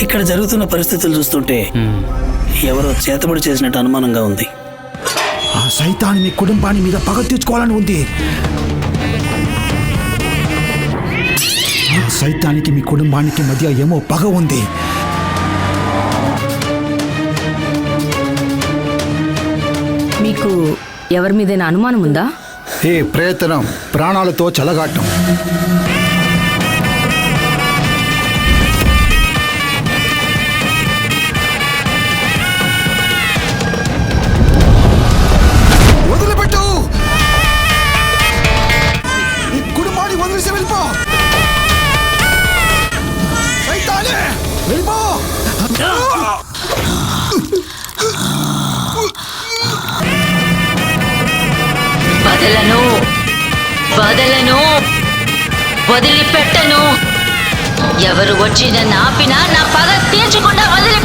ఇక్కడ జరుగుతున్న పరిస్థితులు చూస్తుంటే ఎవరో చేతబడి చేసినట్టు అనుమానంగా ఉంది. ఆ సైతాన్ని మీ కుటుంబాన్ని మీద పగ తీర్చుకోవాలని ఉంది. ఆ సైతానికి మీ కుటుంబానికి మధ్య ఏమో పగ ఉంది. మీకు ఎవరి మీదైనా అనుమానం ఉందా? ఏ ప్రయత్నం ప్రాణాలతో చెలగాటం. వదిలిపెట్టు, ఈ కుటుంబాన్ని వదిలేసి వెళ్ళిపో. సైతానే వెళ్ళిపో. వదలను, వదలను, వదిలిపెట్టను. ఎవరు వచ్చి నన్ను ఆపినా నా పగ తీర్చకుండా వదిలిపెట్టను.